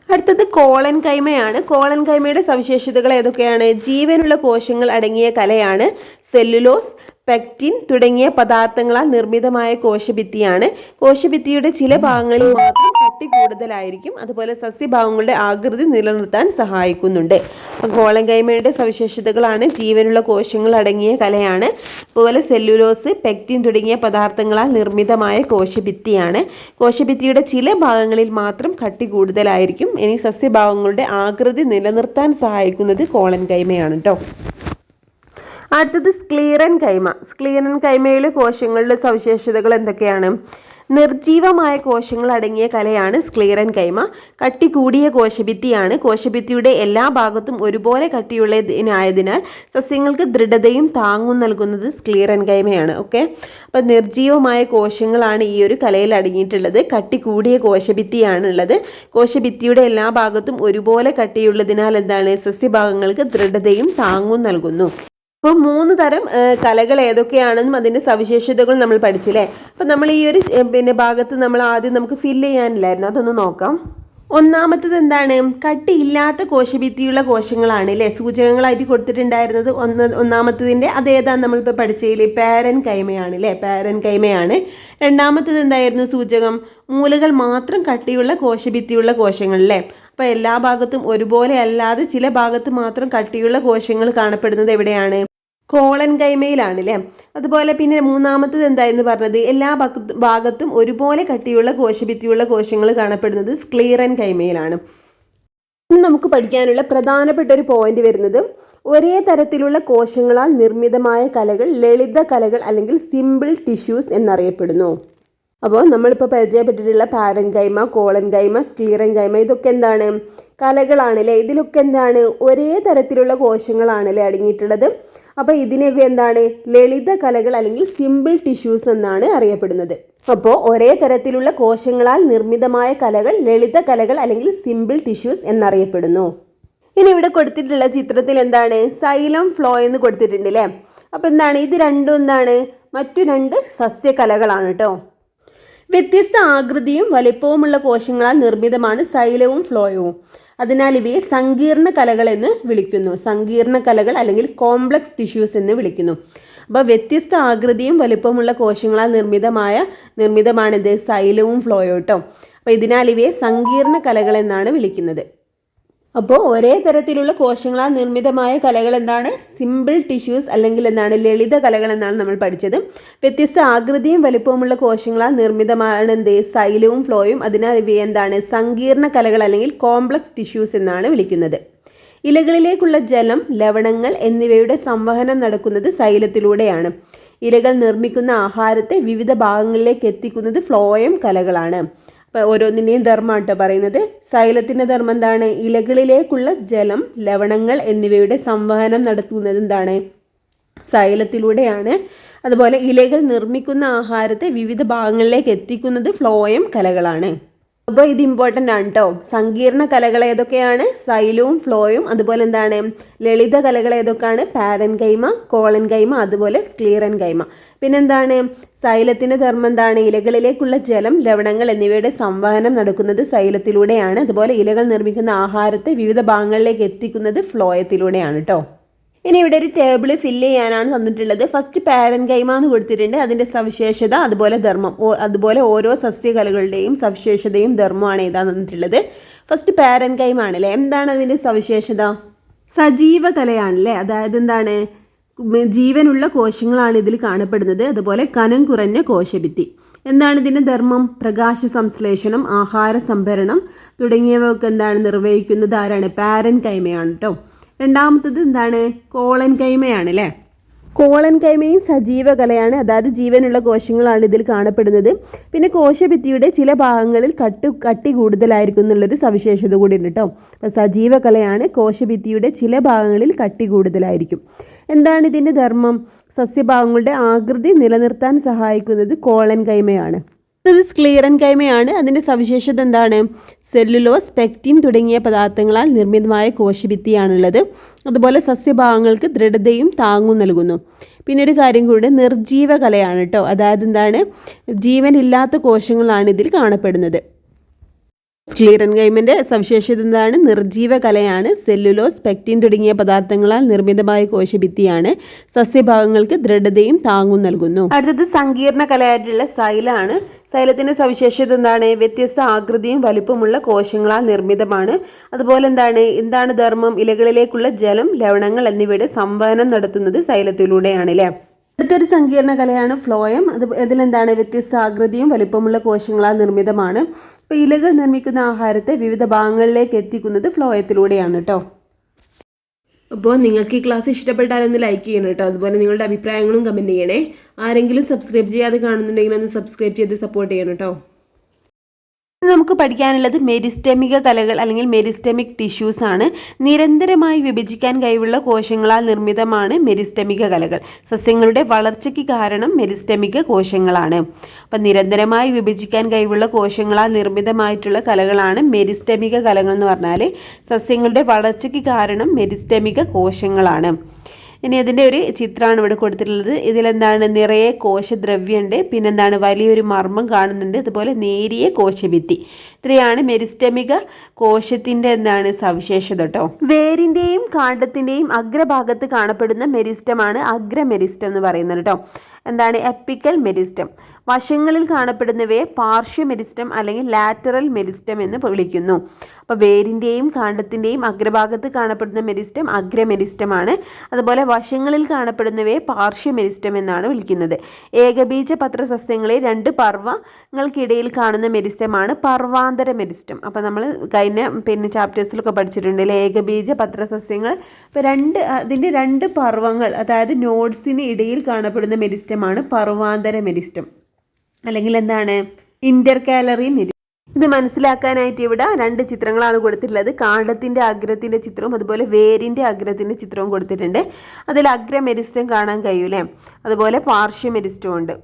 അടുത്തത് കോളൻകൈമയാണ്. കോളൻകൈമയുടെ സവിശേഷതകൾ ഏതൊക്കെയാണ്? ജീവനുള്ള കോശങ്ങൾ അടങ്ങിയ കലയാണ്. സെല്ലുലോസ്, പെക്റ്റിൻ തുടങ്ങിയ പദാർത്ഥങ്ങളാൽ നിർമ്മിതമായ കോശഭിത്തിയാണ്. കോശഭിത്തിയുടെ ചില ഭാഗങ്ങളിൽ മാത്രം കട്ടി കൂടുതലായിരിക്കും. അതുപോലെ സസ്യഭാഗങ്ങളുടെ ആകൃതി നിലനിർത്താൻ സഹായിക്കുന്നുണ്ട്. കോളൻകൈമയുടെ സവിശേഷതകളാണ് ജീവനുള്ള കോശങ്ങൾ അടങ്ങിയ കലയാണ്. അതുപോലെ സെല്ലുലോസ്, പെക്റ്റിൻ തുടങ്ങിയ പദാർത്ഥങ്ങളാൽ നിർമ്മിതമായ കോശഭിത്തിയാണ്. കോശഭിത്തിയുടെ ചില ഭാഗങ്ങളിൽ മാത്രം കട്ടി കൂടുതലായിരിക്കും. ഇനി സസ്യഭാഗങ്ങളുടെ ആകൃതി നിലനിർത്താൻ സഹായിക്കുന്നത് കോളൻകൈമയാണ് കേട്ടോ. അടുത്തത് സ്ക്ലീറൻകൈമ. സ്ക്ലീറൻകൈമയിലെ കോശങ്ങളുടെ സവിശേഷതകൾ എന്തൊക്കെയാണ്? നിർജീവമായ കോശങ്ങൾ അടങ്ങിയ കലയാണ് സ്ക്ലീറൻകൈമ. കട്ടി കൂടിയ കോശഭിത്തിയാണ്. കോശഭിത്തിയുടെ എല്ലാ ഭാഗത്തും ഒരുപോലെ കട്ടിയുള്ളതിനായതിനാൽ സസ്യങ്ങൾക്ക് ദൃഢതയും താങ്ങും നൽകുന്നത് സ്ക്ലീറൻകൈമയാണ്. ഓക്കെ, അപ്പം നിർജീവമായ കോശങ്ങളാണ് ഈ ഒരു കലയിൽ അടങ്ങിയിട്ടുള്ളത്. കട്ടി കൂടിയ കോശഭിത്തിയാണ് ഉള്ളത്. കോശഭിത്തിയുടെ എല്ലാ ഭാഗത്തും ഒരുപോലെ കട്ടിയുള്ളതിനാൽ എന്താണ്, സസ്യഭാഗങ്ങൾക്ക് ദൃഢതയും താങ്ങും നൽകുന്നു. അപ്പോൾ 3 തരം കലകൾ ഏതൊക്കെയാണെന്നും അതിൻ്റെ സവിശേഷതകൾ നമ്മൾ പഠിച്ചില്ലേ. അപ്പം നമ്മൾ ഈ ഒരു ഭാഗത്ത് നമ്മൾ ആദ്യം നമുക്ക് ഫില്ല് ചെയ്യാനില്ലായിരുന്നു, അതൊന്ന് നോക്കാം. ഒന്നാമത്തത് എന്താണ്? കട്ടിയില്ലാത്ത കോശഭിത്തിയുള്ള കോശങ്ങളാണ് അല്ലേ സൂചകങ്ങളായിട്ട് കൊടുത്തിട്ടുണ്ടായിരുന്നത്. ഒന്നാമത്തതിൻ്റെ അതേതാണ് നമ്മളിപ്പോൾ പഠിച്ചതിൽ പാരൻകൈമയാണ് അല്ലേ, പാരൻകൈമയാണ്. രണ്ടാമത്തത് എന്തായിരുന്നു സൂചകം? മൂലകൾ മാത്രം കട്ടിയുള്ള കോശഭിത്തിയുള്ള കോശങ്ങൾ അല്ലേ. അപ്പോൾ എല്ലാ ഭാഗത്തും ഒരുപോലെ അല്ലാതെ ചില ഭാഗത്ത് മാത്രം കട്ടിയുള്ള കോശങ്ങൾ കാണപ്പെടുന്നത് എവിടെയാണ്? കോളൻകൈമയിലാണ് അല്ലേ. അതുപോലെ പിന്നെ മൂന്നാമത്തത് എന്തായെന്ന് പറഞ്ഞത്? എല്ലാ ഭാഗത്തും ഒരുപോലെ കട്ടിയുള്ള കോശഭിത്തിയുള്ള കോശങ്ങൾ കാണപ്പെടുന്നത് സ്ക്ലീറൻകൈമയിലാണ്. ഇനി നമുക്ക് പഠിക്കാനുള്ള പ്രധാനപ്പെട്ട ഒരു പോയിന്റ് വരുന്നത്, ഒരേ തരത്തിലുള്ള കോശങ്ങളാൽ നിർമ്മിതമായ കലകൾ ലളിത കലകൾ അല്ലെങ്കിൽ സിമ്പിൾ ടിഷ്യൂസ് എന്നറിയപ്പെടുന്നു. അപ്പോൾ നമ്മളിപ്പോൾ പരിചയപ്പെട്ടിട്ടുള്ള പാരൻകൈമ, കോളൻകൈമ, സ്ക്ലീറൻകൈമ ഇതൊക്കെ എന്താണ്? കലകളാണല്ലേ. ഇതിലൊക്കെ എന്താണ്? ഒരേ തരത്തിലുള്ള കോശങ്ങളാണല്ലേ അടങ്ങിയിട്ടുള്ളത്. അപ്പോൾ ഇതിനെയൊക്കെ എന്താണ്? ലളിത കലകൾ അല്ലെങ്കിൽ സിമ്പിൾ ടിഷ്യൂസ് എന്നാണ് അറിയപ്പെടുന്നത്. അപ്പോൾ ഒരേ തരത്തിലുള്ള കോശങ്ങളാൽ നിർമ്മിതമായ കലകൾ ലളിത കലകൾ അല്ലെങ്കിൽ സിമ്പിൾ ടിഷ്യൂസ് എന്നറിയപ്പെടുന്നു. ഇനി ഇവിടെ കൊടുത്തിട്ടുള്ള ചിത്രത്തിൽ എന്താണ്? സൈലം, ഫ്ലോ എന്ന് കൊടുത്തിട്ടുണ്ട് അല്ലേ. അപ്പോൾ എന്താണ്? ഇത് രണ്ടും എന്താണ്? മറ്റു 2 സസ്യകലകളാണ് കേട്ടോ. വ്യത്യസ്ത ആകൃതിയും വലിപ്പവുമുള്ള കോശങ്ങളാൽ നിർമ്മിതമാണ് സൈലവും ഫ്ലോയവും. അതിനാൽ ഇവയെ സങ്കീർണ കലകൾ എന്ന് വിളിക്കുന്നു. സങ്കീർണ കലകൾ അല്ലെങ്കിൽ കോംപ്ലക്സ് ടിഷ്യൂസ് എന്ന് വിളിക്കുന്നു. അപ്പോൾ വ്യത്യസ്ത ആകൃതിയും വലിപ്പമുള്ള കോശങ്ങളാൽ നിർമ്മിതമാണിത് സൈലവും ഫ്ലോയും കേട്ടോ. അപ്പോൾ ഇതിനാൽ ഇവയെ സങ്കീർണ കലകൾ എന്നാണ് വിളിക്കുന്നത്. അപ്പോൾ ഒരേ തരത്തിലുള്ള കോശങ്ങളാൽ നിർമ്മിതമായ കലകൾ എന്താണ്? സിമ്പിൾ ടിഷ്യൂസ് അല്ലെങ്കിൽ എന്താണ്? ലളിത കലകൾ എന്നാണ് നമ്മൾ പഠിച്ചത്. വ്യത്യസ്ത ആകൃതിയും വലുപ്പവുമുള്ള കോശങ്ങളാൽ നിർമ്മിതമാണ് എന്ത്? സൈലവും ഫ്ലോയും. അതിനാൽ ഇവയെ എന്താണ്? സങ്കീർണ കലകൾ അല്ലെങ്കിൽ കോംപ്ലക്സ് ടിഷ്യൂസ് എന്നാണ് വിളിക്കുന്നത്. ഇലകളിലേക്കുള്ള ജലം, ലവണങ്ങൾ എന്നിവയുടെ സംവഹനം നടക്കുന്നത് സൈലത്തിലൂടെയാണ്. ഇലകൾ നിർമ്മിക്കുന്ന ആഹാരത്തെ വിവിധ ഭാഗങ്ങളിലേക്ക് എത്തിക്കുന്നത് ഫ്ലോയം കലകളാണ്. അപ്പോൾ ഓരോന്നിൻ്റെയും ധർമ്മം കേട്ടോ പറയുന്നത്. സൈലത്തിൻ്റെ ധർമ്മം എന്താണ്? ഇലകളിലേക്കുള്ള ജലം, ലവണങ്ങൾ എന്നിവയുടെ സംവഹനം നടത്തുന്നത് എന്താണ്? സൈലത്തിലൂടെയാണ്. അതുപോലെ ഇലകൾ നിർമ്മിക്കുന്ന ആഹാരത്തെ വിവിധ ഭാഗങ്ങളിലേക്ക് എത്തിക്കുന്നത് ഫ്ലോയം കലകളാണ്. അപ്പോൾ ഇത് ഇമ്പോർട്ടൻ്റ് ആണ് കേട്ടോ. സങ്കീർണ കലകൾ ഏതൊക്കെയാണ്? സൈലവും ഫ്ലോയും. അതുപോലെ എന്താണ്? ലളിത കലകൾ ഏതൊക്കെയാണ്? പാരൻകൈമ, കോളൻകൈമ, അതുപോലെ സ്ക്ലീറൻകൈമ. പിന്നെന്താണ്? സൈലത്തിൻ്റെ ധർമ്മം എന്താണ്? ഇലകളിലേക്കുള്ള ജലം, ലവണങ്ങൾ എന്നിവയുടെ സംവഹനം നടക്കുന്നത് സൈലത്തിലൂടെയാണ്. അതുപോലെ ഇലകൾ നിർമ്മിക്കുന്ന ആഹാരത്തെ വിവിധ ഭാഗങ്ങളിലേക്ക് എത്തിക്കുന്നത് ഫ്ലോയത്തിലൂടെയാണ് കേട്ടോ. ഇനി ഇവിടെ ഒരു ടേബിൾ ഫില്ല് ചെയ്യാനാണ് തന്നിട്ടുള്ളത്. ഫസ്റ്റ് പാരൻകൈമ എന്ന് കൊടുത്തിട്ടുണ്ട്, അതിൻ്റെ സവിശേഷത അതുപോലെ ധർമ്മം, അതുപോലെ ഓരോ സസ്യകലകളുടെയും സവിശേഷതയും ധർമ്മമാണ് ഇതാ തന്നിട്ടുള്ളത്. ഫസ്റ്റ് പാരൻകൈമ ആണല്ലേ. എന്താണ് അതിൻ്റെ സവിശേഷത? സജീവ കലയാണല്ലേ. അതായത് എന്താണ്? ജീവനുള്ള കോശങ്ങളാണ് ഇതിൽ കാണപ്പെടുന്നത്. അതുപോലെ കനം കുറഞ്ഞ കോശഭിത്തി. എന്താണ് ഇതിൻ്റെ ധർമ്മം? പ്രകാശ സംശ്ലേഷണം, ആഹാര സംഭരണം തുടങ്ങിയവയൊക്കെ എന്താണ് നിർവഹിക്കുന്നത് ആരാണ്? പാരൻ കൈമയാണ് കേട്ടോ. രണ്ടാമത്തത് എന്താണ്? കോളൻ കൈമയാണ് അല്ലേ. കോളൻ കൈമയും സജീവ കലയാണ്, അതായത് ജീവനുള്ള കോശങ്ങളാണ് ഇതിൽ കാണപ്പെടുന്നത്. പിന്നെ കോശഭിത്തിയുടെ ചില ഭാഗങ്ങളിൽ കട്ടി കൂടുതലായിരിക്കും എന്നുള്ളൊരു സവിശേഷത കൂടി ഉണ്ട് കേട്ടോ. അപ്പോൾ സജീവ കലയാണ്, കോശഭിത്തിയുടെ ചില ഭാഗങ്ങളിൽ കട്ടി കൂടുതലായിരിക്കും. എന്താണ് ഇതിൻ്റെ ധർമ്മം? സസ്യഭാഗങ്ങളുടെ ആകൃതി നിലനിർത്താൻ സഹായിക്കുന്നത് കോളൻ കൈമയാണ്. ഇത് സ്ക്ലീറൻ കൈമയാണ്. അതിൻ്റെ സവിശേഷത എന്താണ്? സെല്ലുലോസ്, പെക്റ്റിൻ തുടങ്ങിയ പദാർത്ഥങ്ങളാൽ നിർമ്മിതമായ കോശഭിത്തിയാണുള്ളത്. അതുപോലെ സസ്യഭാഗങ്ങൾക്ക് ദൃഢതയും താങ്ങും നൽകുന്നു. പിന്നെ ഒരു കാര്യം കൂടി, നിർജീവ കലയാണ് കേട്ടോ. അതായത് എന്താണ്? ജീവനില്ലാത്ത കോശങ്ങളാണ് ഇതിൽ കാണപ്പെടുന്നത്. സ്ക്ലീറൻ കൈമൻ്റെ സവിശേഷത എന്താണ്? നിർജീവ കലയാണ്, സെല്ലുലോസ്, പെക്റ്റിൻ തുടങ്ങിയ പദാർത്ഥങ്ങളാൽ നിർമ്മിതമായ കോശഭിത്തിയാണ്, സസ്യഭാഗങ്ങൾക്ക് ദൃഢതയും താങ്ങും നൽകുന്നു. അടുത്തത് സങ്കീർണ കലയായിട്ടുള്ള സൈലാണ്. സൈലത്തിൻ്റെ സവിശേഷത എന്താണ്? വ്യത്യസ്ത ആകൃതിയും വലുപ്പമുള്ള കോശങ്ങളാൽ നിർമ്മിതമാണ്. അതുപോലെ എന്താണ് ധർമ്മം? ഇലകളിലേക്കുള്ള ജലം, ലവണങ്ങൾ എന്നിവയുടെ സംവഹനം നടത്തുന്നത് സൈലത്തിലൂടെയാണ് അല്ലേ. അടുത്തൊരു സങ്കീർണ കലയാണ് ഫ്ലോയം. ഇതിലെന്താണ്? വ്യത്യസ്ത ആകൃതിയും വലിപ്പമുള്ള കോശങ്ങളാൽ നിർമ്മിതമാണ്. അപ്പോൾ ഇലകൾ നിർമ്മിക്കുന്ന ആഹാരത്തെ വിവിധ ഭാഗങ്ങളിലേക്ക് എത്തിക്കുന്നത് ഫ്ലോയത്തിലൂടെയാണ് കേട്ടോ. അപ്പോൾ നിങ്ങൾക്ക് ഈ ക്ലാസ് ഇഷ്ടപ്പെട്ടാലൊന്ന് ലൈക്ക് ചെയ്യണം കേട്ടോ. അതുപോലെ നിങ്ങളുടെ അഭിപ്രായങ്ങളും കമൻറ്റ് ചെയ്യണേ. ആരെങ്കിലും സബ്സ്ക്രൈബ് ചെയ്യാതെ കാണുന്നുണ്ടെങ്കിൽ ഒന്ന് സബ്സ്ക്രൈബ് ചെയ്ത് സപ്പോർട്ട് ചെയ്യണം കേട്ടോ. നമുക്ക് പഠിക്കാനുള്ളത് മെരിസ്റ്റമിക കലകൾ അല്ലെങ്കിൽ മെരിസ്റ്റമിക് ടിഷ്യൂസ് ആണ്. നിരന്തരമായി വിഭജിക്കാൻ കഴിവുള്ള കോശങ്ങളാൽ നിർമ്മിതമാണ് മെരിസ്റ്റമിക കലകൾ. സസ്യങ്ങളുടെ വളർച്ചയ്ക്ക് കാരണം മെരിസ്റ്റമിക കോശങ്ങളാണ്. അപ്പം നിരന്തരമായി വിഭജിക്കാൻ കഴിവുള്ള കോശങ്ങളാൽ നിർമ്മിതമായിട്ടുള്ള കലകളാണ് മെരിസ്റ്റമിക കലകൾ എന്ന് പറഞ്ഞാൽ സസ്യങ്ങളുടെ വളർച്ചയ്ക്ക് കാരണം മെരിസ്റ്റമിക കോശങ്ങളാണ്. ഇനി അതിൻ്റെ ഒരു ചിത്രമാണ് ഇവിടെ കൊടുത്തിട്ടുള്ളത്. ഇതിലെന്താണ്? നിറയെ കോശദ്രവ്യമുണ്ട്, പിന്നെന്താണ്? വലിയൊരു മർമ്മം കാണുന്നുണ്ട്, അതുപോലെ നേരിയ കോശഭിത്തി. ഇത്രയാണ് മെരിസ്റ്റമിക കോശത്തിൻ്റെ സവിശേഷത കേട്ടോ. വേരിൻ്റെയും കാണ്ഡത്തിൻ്റെയും അഗ്രഭാഗത്ത് കാണപ്പെടുന്ന മെരിസ്റ്റമാണ് അഗ്രമെരിസ്റ്റം എന്ന് പറയുന്നത് കേട്ടോ. Epical meristem. വശങ്ങളിൽ കാണപ്പെടുന്നവയെ പാർശ്വമെരിസ്റ്റം അല്ലെങ്കിൽ ലാറ്ററൽ മെരിസ്റ്റം എന്ന് വിളിക്കുന്നു. അപ്പോൾ വേരിൻ്റെയും കാണ്ഡത്തിൻ്റെയും അഗ്രഭാഗത്ത് കാണപ്പെടുന്ന മെരിസ്റ്റം അഗ്രമെരിസ്റ്റമാണ്. അതുപോലെ വശങ്ങളിൽ കാണപ്പെടുന്നവയെ പാർശ്വമെരിസ്റ്റം എന്നാണ് വിളിക്കുന്നത്. ഏകബീജപത്ര സസ്യങ്ങളെ രണ്ട് പർവ്വങ്ങൾക്കിടയിൽ കാണുന്ന മെരിസ്റ്റമാണ് പർവാന്തര മെരിസ്റ്റം. അപ്പോൾ നമ്മൾ കഴിഞ്ഞ ചാപ്റ്റേഴ്സിലൊക്കെ പഠിച്ചിട്ടുണ്ട് ഏകബീജപത്ര സസ്യങ്ങൾ. ഇപ്പോൾ അതിൻ്റെ രണ്ട് പർവ്വങ്ങൾ, അതായത് നോഡ്സിന് ഇടയിൽ കാണപ്പെടുന്ന മെരിസ്റ്റമാണ് പർവാന്തര മെരിസ്റ്റം, അല്ലെങ്കിൽ ഇന്റർകാലറി മെരിസ്റ്റം. ഇത് മനസ്സിലാക്കാനായിട്ട് ഇവിടെ രണ്ട് ചിത്രങ്ങളാണ് കൊടുത്തിട്ടുള്ളത്. കാണ്ഡത്തിൻ്റെ അഗ്രത്തിൻ്റെ ചിത്രവും അതുപോലെ വേരിൻ്റെ അഗ്രത്തിൻ്റെ ചിത്രവും കൊടുത്തിട്ടുണ്ട്. അതിൽ അഗ്രമെരിസ്റ്റം കാണാൻ കഴിയൂലേ, അതുപോലെ പാർശ്വമെരിസ്റ്റം ഉണ്ട്.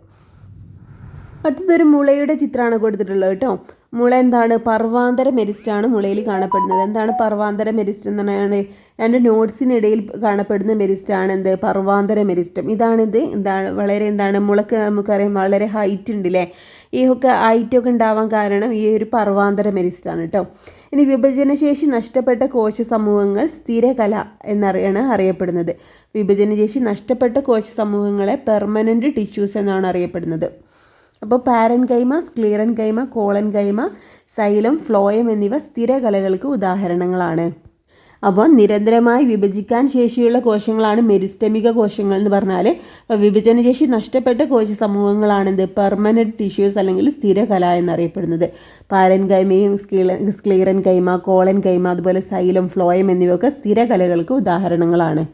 അടുത്തതൊരു മുളയുടെ ചിത്രമാണ് കൊടുത്തിട്ടുള്ളത് കേട്ടോ. മുള പർവാന്തര മെരിസ്റ്റാണ് മുളയിൽ കാണപ്പെടുന്നത്. പർവാന്തര മെരിസ്റ്റ് എന്ന് പറഞ്ഞാൽ രണ്ട് നോഡ്സിനിടയിൽ കാണപ്പെടുന്ന മെരിസ്റ്റാണ് പർവാന്തര മെരിസ്റ്റം. വളരെ മുളക്ക് നമുക്കറിയാം വളരെ ഹൈറ്റ് ഉണ്ട് അല്ലേ. ഈ ഹൈറ്റൊക്കെ ഉണ്ടാവാൻ കാരണം ഈ ഒരു പർവാന്തര മെരിസ്റ്റാണ് കേട്ടോ. ഇനി വിഭജനശേഷി നഷ്ടപ്പെട്ട കോശ സമൂഹങ്ങൾ സ്ഥിരകല എന്നറിയാണ് അറിയപ്പെടുന്നത്. വിഭജനശേഷി നഷ്ടപ്പെട്ട കോശ സമൂഹങ്ങളെ പെർമനൻ്റ് ടിഷ്യൂസ് എന്നാണ് അറിയപ്പെടുന്നത്. അപ്പോൾ പാരൻ കൈമ, സ്ക്ലീറൻ കൈമ, കോളൻ കൈമ, സൈലം, ഫ്ലോയം എന്നിവ സ്ഥിരകലകൾക്ക് ഉദാഹരണങ്ങളാണ്. അപ്പോൾ നിരന്തരമായി വിഭജിക്കാൻ ശേഷിയുള്ള കോശങ്ങളാണ് മെരിസ്റ്റമിക കോശങ്ങൾ എന്ന് പറഞ്ഞാൽ. അപ്പോൾ വിഭജനശേഷി നഷ്ടപ്പെട്ട കോശ സമൂഹങ്ങളാണ് പെർമനൻറ്റ് ടിഷ്യൂസ് അല്ലെങ്കിൽ സ്ഥിരകല എന്നറിയപ്പെടുന്നത്. പാരൻ കൈമയും സ്ക്ലീറൻ കൈമ, കോളൻ കൈമ, അതുപോലെ സൈലം, ഫ്ലോയം എന്നിവയൊക്കെ സ്ഥിരകലകൾക്ക് ഉദാഹരണങ്ങളാണ്.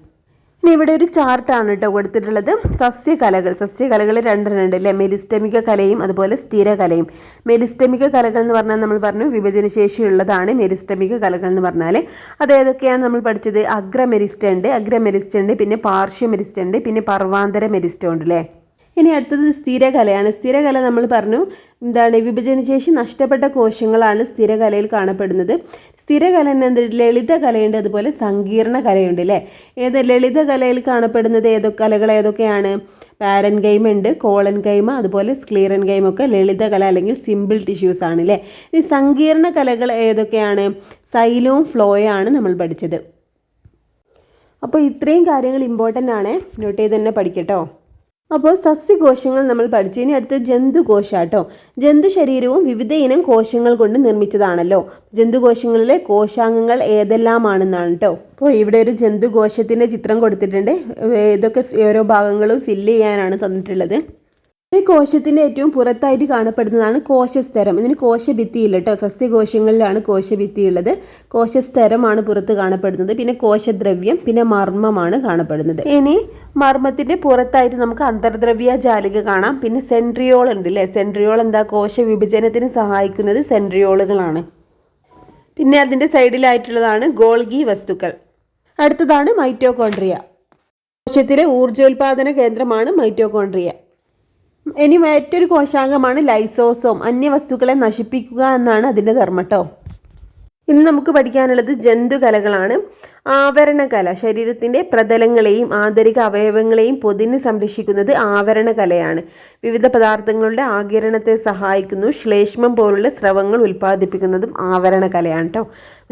ഇനി ഇവിടെ ഒരു ചാർട്ടാണ് കേട്ടോ കൊടുത്തിട്ടുള്ളത്. സസ്യകലകൾ രണ്ടെണ്ണം ഉണ്ട് അല്ലേ. മെരിസ്റ്റമിക കലയും അതുപോലെ സ്ഥിരകലയും. മെരിസ്റ്റമിക കലകൾ എന്ന് പറഞ്ഞാൽ നമ്മൾ പറഞ്ഞു വിഭജനശേഷി ഉള്ളതാണ് മെരിസ്റ്റമിക കലകൾ എന്ന് പറഞ്ഞാൽ. അതേതൊക്കെയാണ് നമ്മൾ പഠിച്ചത്? അഗ്രമെരിസ്റ്റം ഉണ്ട്, പിന്നെ പാർശ്വമെരിസ്റ്റം ഉണ്ട്, പിന്നെ പർവാന്തര മെരിസ്റ്റം ഉണ്ട് അല്ലേ. ഇനി അടുത്തത് സ്ഥിരകലയാണ്. സ്ഥിരകല നമ്മൾ പറഞ്ഞു വിഭജനശേഷി നഷ്ടപ്പെട്ട കോശങ്ങളാണ് സ്ഥിരകലയിൽ കാണപ്പെടുന്നത്. സ്ഥിരകല ലളിതകലയുണ്ട്, അതുപോലെ സങ്കീർണ കലയുണ്ട് അല്ലേ. ലളിതകലയിൽ കാണപ്പെടുന്നത് കലകൾ ഏതൊക്കെയാണ്? പാരൻ കൈമ ഉണ്ട്, കോളൻ കൈമ, അതുപോലെ സ്ക്ലീറൻ കൈമ ഒക്കെ ലളിതകല അല്ലെങ്കിൽ സിമ്പിൾ ടിഷ്യൂസ് ആണ് അല്ലേ. ഈ സങ്കീർണ കലകൾ ഏതൊക്കെയാണ്? സൈലവും ഫ്ലോയാണ് നമ്മൾ പഠിച്ചത്. അപ്പോൾ ഇത്രയും കാര്യങ്ങൾ ഇമ്പോർട്ടൻ്റ് ആണ്, നോട്ട് ചെയ്ത് തന്നെ പഠിക്കട്ടോ. അപ്പോൾ സസ്യകോശങ്ങൾ നമ്മൾ പഠിച്ചു. ഇനി അടുത്ത ജന്തുകോശാട്ടോ. ജന്തു ശരീരവും വിവിധ ഇനം കോശങ്ങൾ കൊണ്ട് നിർമ്മിച്ചതാണല്ലോ. ജന്തുകോശങ്ങളിലെ കോശാംഗങ്ങൾ ഏതെല്ലാമാണെന്നാണ് കേട്ടോ. അപ്പോൾ ഇവിടെ ഒരു ജന്തുകോശത്തിൻ്റെ ചിത്രം കൊടുത്തിട്ടുണ്ട്. ഇതൊക്കെ ഓരോ ഭാഗങ്ങളും ഫില്ല് ചെയ്യാനാണ് തന്നിട്ടുള്ളത്. ഈ കോശത്തിൻ്റെ ഏറ്റവും പുറത്തായിട്ട് കാണപ്പെടുന്നതാണ് കോശസ്തരം. ഇതിന് കോശഭിത്തിയില്ല കേട്ടോ. സസ്യകോശങ്ങളിലാണ് കോശഭിത്തി ഉള്ളത്. കോശസ്തരമാണ് പുറത്ത് കാണപ്പെടുന്നത്. പിന്നെ കോശദ്രവ്യം, പിന്നെ മർമ്മമാണ് കാണപ്പെടുന്നത്. ഇനി മർമ്മത്തിൻ്റെ പുറത്തായിട്ട് നമുക്ക് അന്തർദ്രവ്യ ജാലിക കാണാം. പിന്നെ സെൻട്രിയോൾ ഉണ്ട് അല്ലേ. സെൻട്രിയോൾ എന്താ, കോശ വിഭജനത്തിന് സഹായിക്കുന്നത് സെൻട്രിയോളുകളാണ്. പിന്നെ അതിൻ്റെ സൈഡിലായിട്ടുള്ളതാണ് ഗോൾഗി വസ്തുക്കൾ. അടുത്തതാണ് മൈറ്റോകോൺട്രിയ. കോശത്തിലെ ഊർജ്ജോൽപാദന കേന്ദ്രമാണ് മൈറ്റോകോൺട്രിയ. ഇനി മറ്റൊരു കോശാംഗമാണ് ലൈസോസോം. അന്യവസ്തുക്കളെ നശിപ്പിക്കുക എന്നാണ് അതിൻ്റെ ധർമ്മം കേട്ടോ. ഇനി നമുക്ക് പഠിക്കാനുള്ളത് ജന്തുകലകളാണ്. ആവരണകല ശരീരത്തിൻ്റെ പ്രതലങ്ങളെയും ആന്തരിക അവയവങ്ങളെയും പൊതിഞ്ഞ് സംരക്ഷിക്കുന്നത് ആവരണകലയാണ്. വിവിധ പദാർത്ഥങ്ങളുടെ ആഗിരണത്തെ സഹായിക്കുന്നു. ശ്ലേഷ്മം പോലുള്ള സ്രവങ്ങൾ ഉൽപ്പാദിപ്പിക്കുന്നതും ആവരണകലയാണ് കേട്ടോ.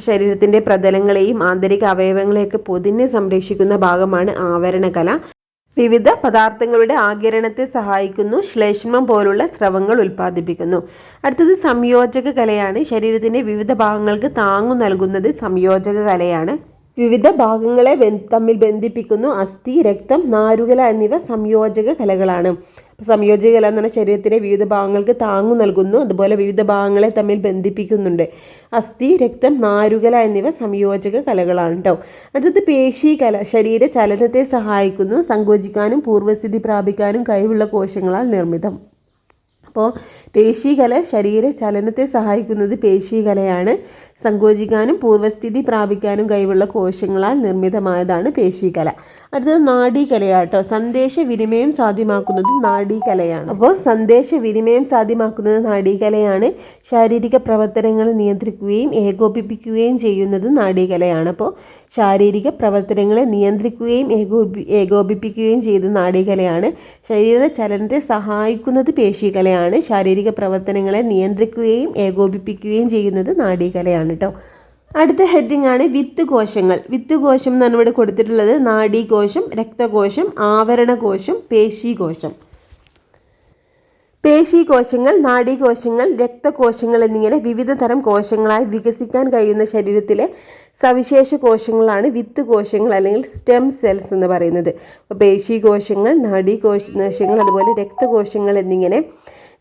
ശരീരത്തിൻ്റെ പ്രതലങ്ങളെയും ആന്തരിക അവയവങ്ങളെയൊക്കെ പൊതിഞ്ഞ് സംരക്ഷിക്കുന്ന ഭാഗമാണ് ആവരണകല. വിവിധ പദാർത്ഥങ്ങളുടെ ആഗിരണത്തെ സഹായിക്കുന്നു. ശ്ലേഷ്മം പോലുള്ള സ്രവങ്ങൾ ഉൽപ്പാദിപ്പിക്കുന്നു. അടുത്തത് സംയോജക കലയാണ്. ശരീരത്തിൻ്റെ വിവിധ ഭാഗങ്ങൾക്ക് താങ്ങു നൽകുന്നത് സംയോജക കലയാണ്. വിവിധ ഭാഗങ്ങളെ തമ്മിൽ ബന്ധിപ്പിക്കുന്നു. അസ്ഥി, രക്തം, നാരുകല എന്നിവ സംയോജക കലകളാണ്. സംയോജക കല എന്ന് പറഞ്ഞാൽ ശരീരത്തിലെ വിവിധ ഭാഗങ്ങൾക്ക് താങ്ങു നൽകുന്നു, അതുപോലെ വിവിധ ഭാഗങ്ങളെ തമ്മിൽ ബന്ധിപ്പിക്കുന്നുണ്ട്. അസ്ഥി, രക്തം, നാരുകല എന്നിവ സംയോജക കലകളാണ് കേട്ടോ. അടുത്തത് പേശീകല. ശരീര ചലനത്തെ സഹായിക്കുന്നു. സങ്കോചിക്കാനും പൂർവ്വസ്ഥിതി പ്രാപിക്കാനും കഴിവുള്ള കോശങ്ങളാൽ നിർമ്മിതം. അപ്പോൾ പേശീകല ശരീര ചലനത്തെ സഹായിക്കുന്നത് പേശീകലയാണ്. സങ്കോചിക്കാനും പൂർവ്വസ്ഥിതി പ്രാപിക്കാനും കഴിവുള്ള കോശങ്ങളാൽ നിർമ്മിതമായതാണ് പേശീകല. അടുത്തത് നാഡീകലയാട്ടോ. സന്ദേശവിനിമയം സാധ്യമാക്കുന്നതും നാഡീകലയാണ്. അപ്പോൾ സന്ദേശവിനിമയം സാധ്യമാക്കുന്നത് നാഡീകലയാണ്. ശാരീരിക പ്രവർത്തനങ്ങൾ നിയന്ത്രിക്കുകയും ഏകോപിപ്പിക്കുകയും ചെയ്യുന്നത് നാഡീകലയാണ്. അപ്പോൾ ശാരീരിക പ്രവർത്തനങ്ങളെ നിയന്ത്രിക്കുകയും ഏകോപിപ്പിക്കുകയും ചെയ്ത നാഡീകലയാണ്. ശരീര ചലനത്തെ സഹായിക്കുന്നത് പേശീകലയാണ്. ശാരീരിക പ്രവർത്തനങ്ങളെ നിയന്ത്രിക്കുകയും ഏകോപിപ്പിക്കുകയും ചെയ്യുന്നത് നാഡീകലയാണ് കേട്ടോ. അടുത്ത ഹെഡിങ് ആണ് വിത്ത് കോശങ്ങൾ. വിത്ത് കോശം എന്നാണ് ഇവിടെ കൊടുത്തിട്ടുള്ളത്. നാഡീകോശം, രക്തകോശം, ആവരണകോശം, പേശീകോശം. പേശീകോശങ്ങൾ, നാഡീകോശങ്ങൾ, രക്തകോശങ്ങൾ എന്നിങ്ങനെ വിവിധ തരം കോശങ്ങളായി വികസിക്കാൻ കഴിയുന്ന ശരീരത്തിലെ സവിശേഷ കോശങ്ങളാണ് വിത്ത് കോശങ്ങൾ അല്ലെങ്കിൽ സ്റ്റെം സെൽസ് എന്ന് പറയുന്നത്. അപ്പോൾ പേശീകോശങ്ങൾ, നാഡീകോശങ്ങൾ, അതുപോലെ രക്തകോശങ്ങൾ എന്നിങ്ങനെ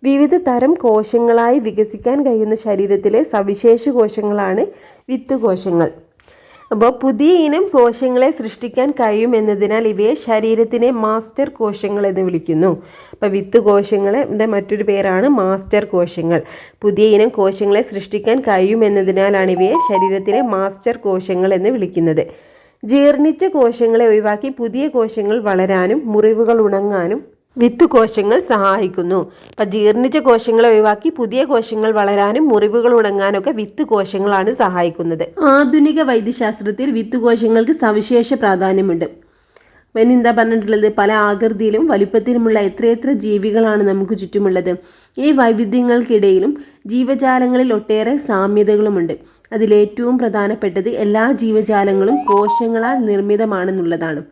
വിവിധ തരം കോശങ്ങളായി വികസിക്കാൻ കഴിയുന്ന ശരീരത്തിലെ സവിശേഷ കോശങ്ങളാണ് വിത്ത് കോശങ്ങൾ. അപ്പോൾ പുതിയ ഇനം കോശങ്ങളെ സൃഷ്ടിക്കാൻ കഴിയുമെന്നതിനാൽ ഇവയെ ശരീരത്തിനെ മാസ്റ്റർ കോശങ്ങൾ എന്ന് വിളിക്കുന്നു. അപ്പോൾ വിത്ത് കോശങ്ങളുടെ മറ്റൊരു പേരാണ് മാസ്റ്റർ കോശങ്ങൾ. പുതിയ ഇനം കോശങ്ങളെ സൃഷ്ടിക്കാൻ കഴിയുമെന്നതിനാലാണ് ഇവയെ ശരീരത്തിലെ മാസ്റ്റർ കോശങ്ങൾ എന്ന് വിളിക്കുന്നത്. ജീർണിച്ച കോശങ്ങളെ ഒഴിവാക്കി പുതിയ കോശങ്ങൾ വളരാനും മുറിവുകൾ ഉണങ്ങാനും വിത്ത് കോശങ്ങൾ സഹായിക്കുന്നു. അപ്പം ജീർണിച്ച കോശങ്ങളെ ഒഴിവാക്കി പുതിയ കോശങ്ങൾ വളരാനും മുറിവുകൾ ഉണങ്ങാനൊക്കെ വിത്ത് കോശങ്ങളാണ് സഹായിക്കുന്നത്. ആധുനിക വൈദ്യശാസ്ത്രത്തിൽ വിത്ത് കോശങ്ങൾക്ക് സവിശേഷ പ്രാധാന്യമുണ്ട്. പിന്നെ എന്താ പറഞ്ഞിട്ടുള്ളത്, പല ആകൃതിയിലും വലിപ്പത്തിലുമുള്ള എത്രയെത്ര ജീവികളാണ് നമുക്ക് ചുറ്റുമുള്ളത്. ഈ വൈവിധ്യങ്ങൾക്കിടയിലും ജീവജാലങ്ങളിൽ ഒട്ടേറെ സാമ്യതകളുമുണ്ട്. അതിലേറ്റവും പ്രധാനപ്പെട്ടത് എല്ലാ ജീവജാലങ്ങളും കോശങ്ങളാൽ നിർമ്മിതമാണെന്നുള്ളതാണ്.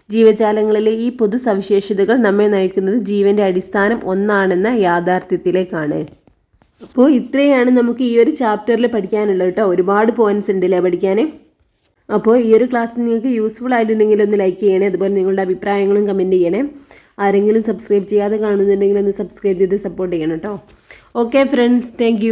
ജീവജാലങ്ങളിലെ ഈ പൊതു സവിശേഷതകൾ നമ്മെ നയിക്കുന്നത് ജീവൻ്റെ അടിസ്ഥാനം ഒന്നാണെന്ന യാഥാർത്ഥ്യത്തിലേക്കാണ്. അപ്പോൾ ഇത്രയാണ് നമുക്ക് ഈ ഒരു ചാപ്റ്ററിൽ പഠിക്കാനുള്ളത് കേട്ടോ. ഒരുപാട് പോയിന്റ്സ് ഉണ്ടല്ലേ പഠിക്കാൻ. അപ്പോൾ ഈ ഒരു ക്ലാസ് നിങ്ങൾക്ക് യൂസ്ഫുൾ ആയിട്ടുണ്ടെങ്കിൽ ഒന്ന് ലൈക്ക് ചെയ്യണേ. അതുപോലെ നിങ്ങളുടെ അഭിപ്രായങ്ങളും കമൻറ്റ് ചെയ്യണേ. ആരെങ്കിലും സബ്സ്ക്രൈബ് ചെയ്യാതെ കാണുന്നുണ്ടെങ്കിൽ ഒന്ന് സബ്സ്ക്രൈബ് ചെയ്ത് സപ്പോർട്ട് ചെയ്യണം കേട്ടോ. Okay friends, thank